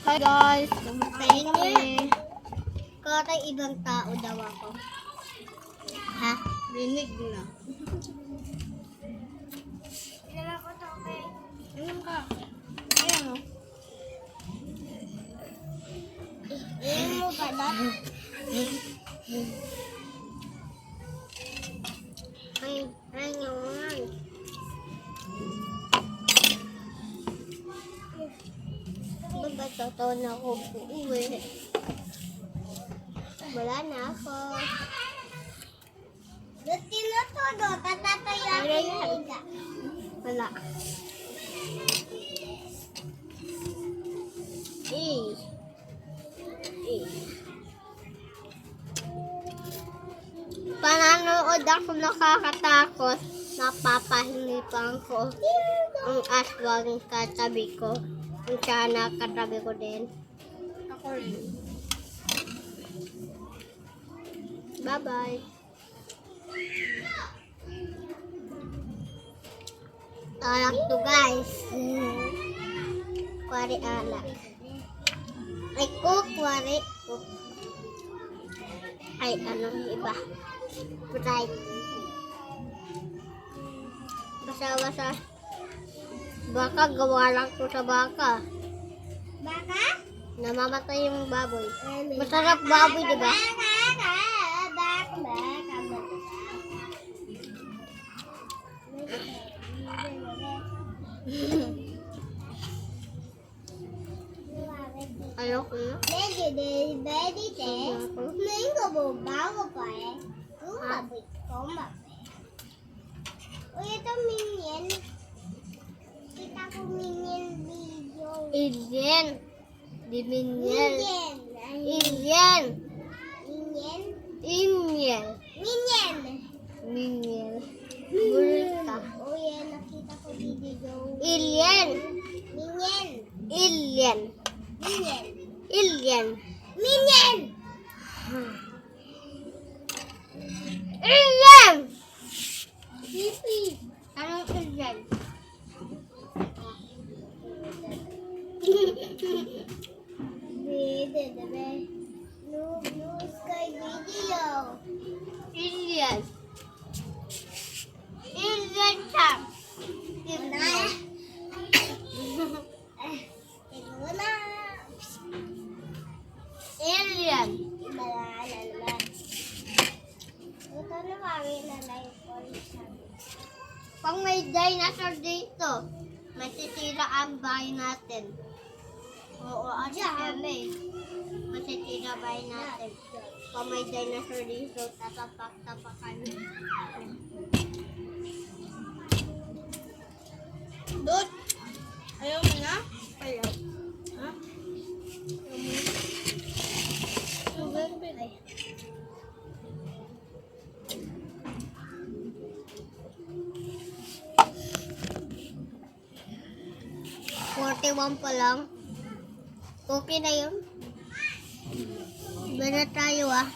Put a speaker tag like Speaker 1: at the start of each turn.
Speaker 1: Hi guys, kamusta kami?
Speaker 2: Katay ibang tao daw ako. Ha?
Speaker 1: Rinig na.
Speaker 2: Ilan ako to, okay?
Speaker 1: Ayun ka. Ayan o.
Speaker 2: Ilan mo ba na? Ay, naman. Ba't totoo na ako uuwi? Wala na ako. Ba't tinutudo? Tatatayo ako ng higa.
Speaker 1: Wala.
Speaker 2: Pananood ako nakakatakot. Napapahinipan ko ang aswang katabi ko. Ang tiyanak katabi ko din.
Speaker 1: Ako rin.
Speaker 2: Bye-bye. Alak to guys. Kwari alak. Ay kwari. Ay anong iba. Bright. Basa-basa. Baka gawa lang to sa baka. Baka? Namamatay yung baboy. Masarap baboy, di ba? Ayoko na. Ito minion. Kita ko minion video. Alien. Di minion. Alien. Minion. Minion. Minion. Minion. Bulta. Oh yeah, nakita ko video. Alien. Minion. Alien. Minion. Alien. Minion. Alien. Pipi. Anong alien? Blue sky video. Alien. Alien siya. Alien. Pag may dinosaur dito, masitira ang bahay natin. Oo, masitira bahay natin. Pag may dinosaur dito, tatapak-tapakan.
Speaker 1: Dut! Ayaw mo na?
Speaker 2: Ayaw.
Speaker 1: Ha?
Speaker 2: Sugar bilay. $41 pa lang. Okay na yun. Iba na tayo ah.